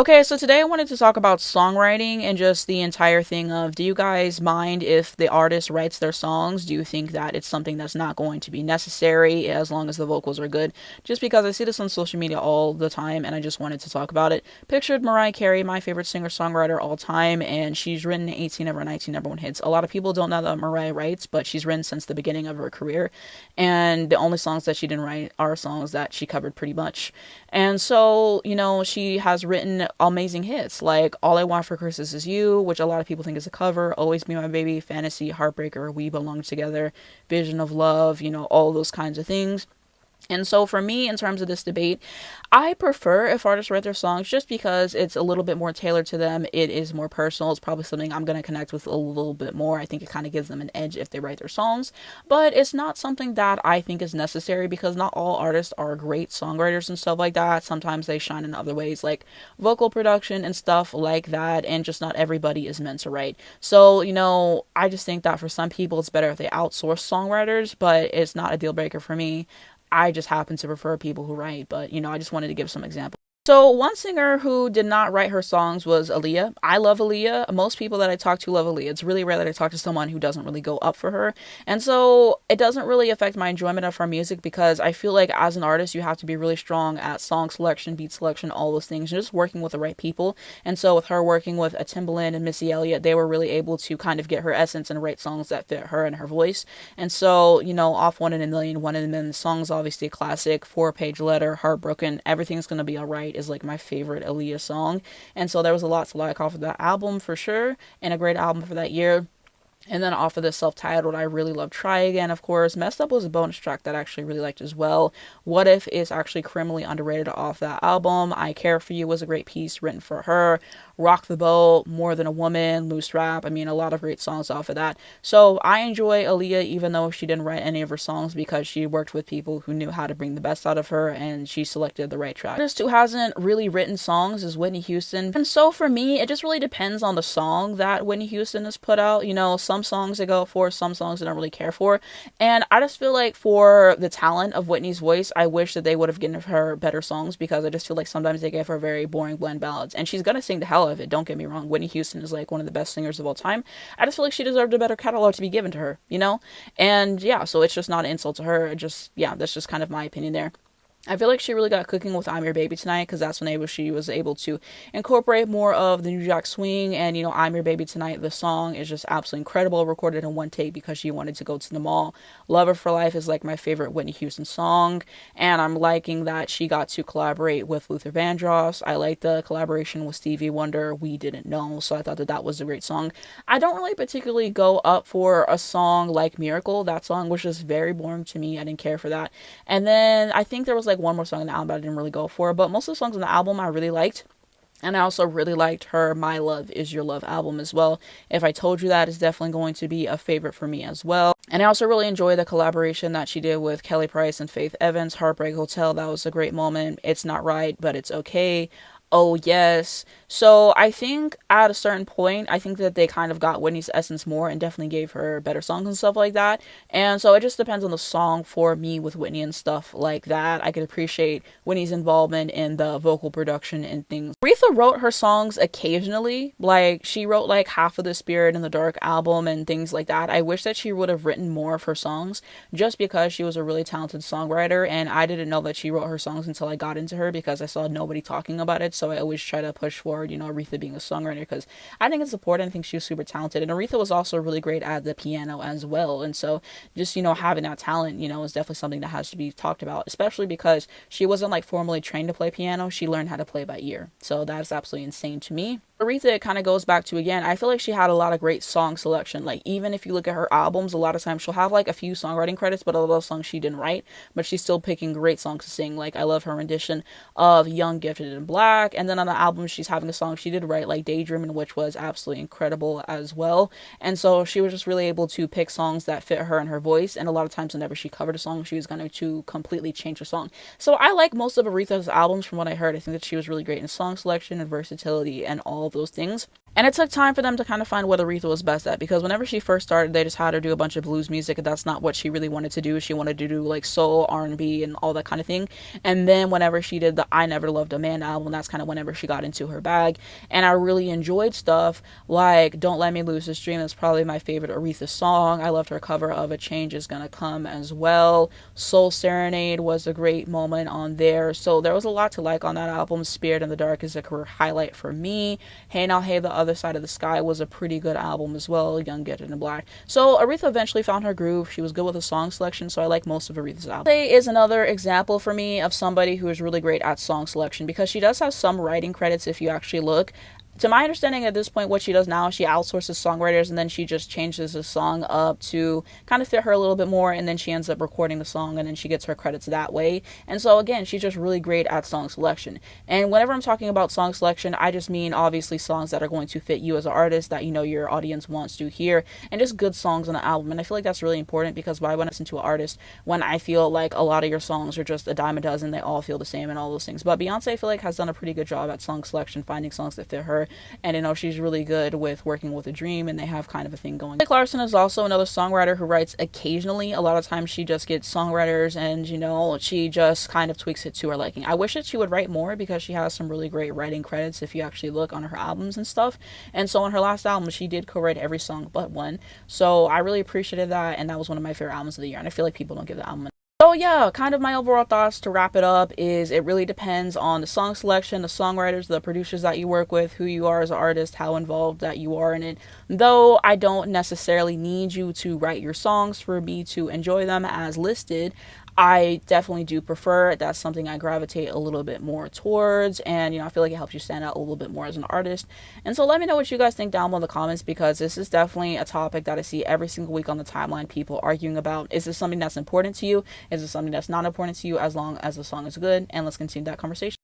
Okay, so today I wanted to talk about songwriting and just the entire thing of, do you guys mind if the artist writes their songs? Do you think that it's something that's not going to be necessary as long as the vocals are good? Just because I see this on social media all the time and I just wanted to talk about it. Pictured Mariah Carey, my favorite singer-songwriter all time, and she's written 18 of her 19 number one hits. A lot of people don't know that Mariah writes, but she's written since the beginning of her career, and the only songs that she didn't write are songs that she covered pretty much. And so, she has written amazing hits like All I Want for Christmas Is You, which a lot of people think is a cover, Always Be My Baby, Fantasy, Heartbreaker, We Belong Together, Vision of Love, all those kinds of things. And so for me, in terms of this debate, I prefer if artists write their songs just because it's a little bit more tailored to them. It is more personal. It's probably something I'm going to connect with a little bit more. I think it kind of gives them an edge if they write their songs. But it's not something that I think is necessary because not all artists are great songwriters and stuff like that. Sometimes they shine in other ways like vocal production and stuff like that. And just not everybody is meant to write. So, I just think that for some people it's better if they outsource songwriters, but it's not a deal breaker for me. I just happen to prefer people who write, but I just wanted to give some examples. So one singer who did not write her songs was Aaliyah. I love Aaliyah. Most people that I talk to love Aaliyah. It's really rare that I talk to someone who doesn't really go up for her. And so it doesn't really affect my enjoyment of her music because I feel like as an artist, you have to be really strong at song selection, beat selection, all those things, and just working with the right people. And so with her working with a Timbaland and Missy Elliott, they were really able to kind of get her essence and write songs that fit her and her voice. And so, off One in a Million, One in a Million, the song's obviously a classic, 4-page letter, Heartbroken, Everything's Gonna Be Alright is like my favorite Aaliyah song. And so there was a lot to like off of that album for sure, and a great album for that year. And then off of this self-titled, I really love Try Again, of course. Messed Up was a bonus track that I actually really liked as well. What If is actually criminally underrated off that album. I Care For You was a great piece written for her. Rock the Boat, More Than a Woman, Loose Rap. I mean, a lot of great songs off of that. So I enjoy Aaliyah even though she didn't write any of her songs because she worked with people who knew how to bring the best out of her and she selected the right track. Artist who hasn't really written songs is Whitney Houston. And so for me, it just really depends on the song that Whitney Houston has put out. Some songs I go for, some songs I don't really care for. And I just feel like for the talent of Whitney's voice, I wish that they would have given her better songs because I just feel like sometimes they gave her very boring blend ballads. And she's gonna sing the hell of it, don't get me wrong. Whitney Houston is like one of the best singers of all time. I just feel like she deserved a better catalog to be given to her, And yeah, so it's just not an insult to her. That's just kind of my opinion there. I feel like she really got cooking with I'm Your Baby Tonight because that's when she was able to incorporate more of the New Jack Swing. And, I'm Your Baby Tonight, the song is just absolutely incredible, recorded in one take because she wanted to go to the mall. Lover for Life is like my favorite Whitney Houston song. And I'm liking that she got to collaborate with Luther Vandross. I like the collaboration with Stevie Wonder, We Didn't Know. So I thought that was a great song. I don't really particularly go up for a song like Miracle. That song was just very boring to me. I didn't care for that. And then I think there was like one more song in the album I didn't really go for, but most of the songs on the album I really liked. And I also really liked her My Love Is Your Love album as well. If I Told You That is definitely going to be a favorite for me as well. And I also really enjoy the collaboration that she did with Kelly Price and Faith Evans, Heartbreak Hotel. That was a great moment. It's Not Right, But It's Okay. Oh yes. So I think at a certain point, I think that they kind of got Whitney's essence more and definitely gave her better songs and stuff like that. And so it just depends on the song for me with Whitney and stuff like that. I could appreciate Whitney's involvement in the vocal production and things. Aretha wrote her songs occasionally. Like she wrote like half of the Spirit in the Dark album and things like that. I wish that she would have written more of her songs just because she was a really talented songwriter. And I didn't know that she wrote her songs until I got into her because I saw nobody talking about it. So I always try to push forward, Aretha being a songwriter because I think it's important. I think she was super talented. And Aretha was also really great at the piano as well. And so just, having that talent, is definitely something that has to be talked about, especially because she wasn't like formally trained to play piano. She learned how to play by ear. So that's absolutely insane to me. Aretha, it kind of goes back to, again, I feel like she had a lot of great song selection. Like, even if you look at her albums, a lot of times she'll have, like, a few songwriting credits, but a lot of those songs she didn't write, but she's still picking great songs to sing. Like, I love her rendition of Young, Gifted, and Black, and then on the album, she's having a song she did write, like Daydreamin', which was absolutely incredible as well. And so she was just really able to pick songs that fit her and her voice, and a lot of times whenever she covered a song, she was going to completely change her song. So I like most of Aretha's albums from what I heard. I think that she was really great in song selection and versatility and all of those things. And it took time for them to kind of find what Aretha was best at, because whenever she first started, they just had her do a bunch of blues music, and that's not what she really wanted to do. She wanted to do like soul, R&B, and all that kind of thing. And then whenever she did the I Never Loved a Man album, that's kind of whenever she got into her bag. And I really enjoyed stuff like Don't Let Me Lose This Dream. That's probably my favorite Aretha song. I loved her cover of A Change Is Gonna Come as well. Soul Serenade was a great moment on there. So there was a lot to like on that album. Spirit in the Dark is a career highlight for me. Hey Now Hey, The Other Side of the Sky was a pretty good album as well. Young, Gifted, and Black. So Aretha eventually found her groove. She was good with the song selection, so I like most of Aretha's albums. Beyonce is another example for me of somebody who is really great at song selection, because she does have some writing credits if you actually look. To my understanding at this point, what she does now, she outsources songwriters, and then she just changes the song up to kind of fit her a little bit more, and then she ends up recording the song, and then she gets her credits that way. And so again, she's just really great at song selection. And whenever I'm talking about song selection, I just mean obviously songs that are going to fit you as an artist, that you know your audience wants to hear, and just good songs on an album. And I feel like that's really important, because why would I listen to an artist when I feel like a lot of your songs are just a dime a dozen, they all feel the same and all those things. But Beyonce, I feel like, has done a pretty good job at song selection, finding songs that fit her. And you know, she's really good with working with a dream, and they have kind of a thing going. Kelly Clarkson is also another songwriter who writes occasionally. A lot of times she just gets songwriters, and you know, she just kind of tweaks it to her liking. I wish that she would write more, because she has some really great writing credits if you actually look on her albums and stuff. And so on her last album, she did co-write every song but one. So I really appreciated that, and that was one of my favorite albums of the year, and I feel like people don't give the album. So yeah, kind of my overall thoughts to wrap it up is it really depends on the song selection, the songwriters, the producers that you work with, who you are as an artist, how involved that you are in it. Though I don't necessarily need you to write your songs for me to enjoy them as listed, I definitely do prefer. That's something I gravitate a little bit more towards, and you know, I feel like it helps you stand out a little bit more as an artist. And so let me know what you guys think down below in the comments, because this is definitely a topic that I see every single week on the timeline, people arguing about. Is this something that's important to you? Is it something that's not important to you, as long as the song is good? And let's continue that conversation.